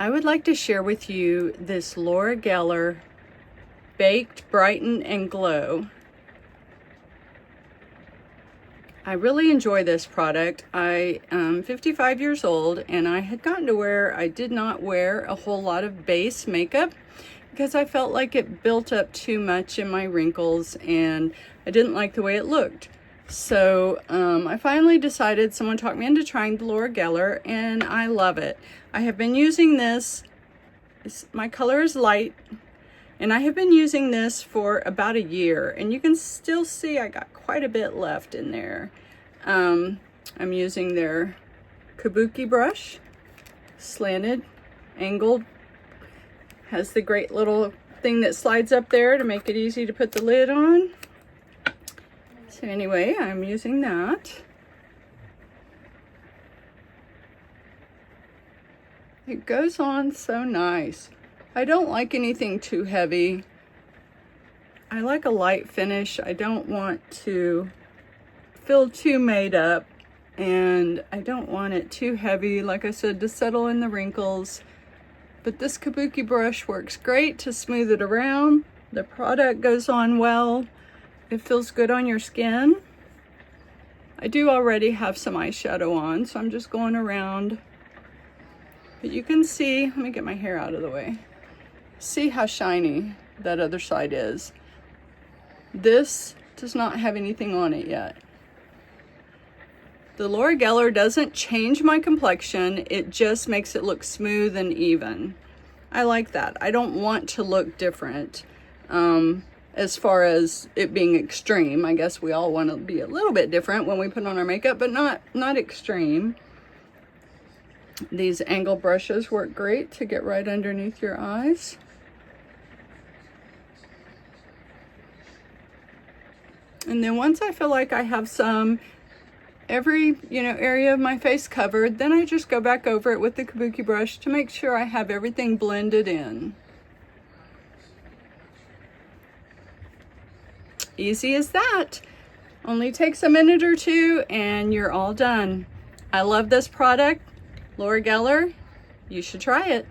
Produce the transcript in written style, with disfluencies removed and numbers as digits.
I would like to share with you this Laura Geller Baked, Brighten, and Glow. I really enjoy this product. I am 55 years old and I had gotten to where I did not wear a whole lot of base makeup because I felt like it built up too much in my wrinkles and I didn't like the way it looked. So I finally decided, someone talked me into trying the Laura Geller, and I love it. I have been using this, my color is light, and I have been using this for about a year, and you can still see I got quite a bit left in there. I'm using their kabuki brush, slanted, angled, has the great little thing that slides up there to make it easy to put the lid on. So anyway, I'm using that. It goes on so nice. I don't like anything too heavy. I like a light finish. I don't want to feel too made up, and I don't want it too heavy, like I said, to settle in the wrinkles. But this kabuki brush works great to smooth it around. The product goes on well. It feels good on your skin. I do already have some eyeshadow on, so I'm just going around. But you can see, let me get my hair out of the way. See how shiny that other side is. This does not have anything on it yet. The Laura Geller doesn't change my complexion, it just makes it look smooth and even. I like that. I don't want to look different. As far as it being extreme, I guess we all want to be a little bit different when we put on our makeup, but not extreme. These angle brushes work great to get right underneath your eyes. And then once I feel like I have every area of my face covered, then I just go back over it with the kabuki brush to make sure I have everything blended in. Easy as that. Only takes a minute or two and you're all done. I love this product. Laura Geller, you should try it.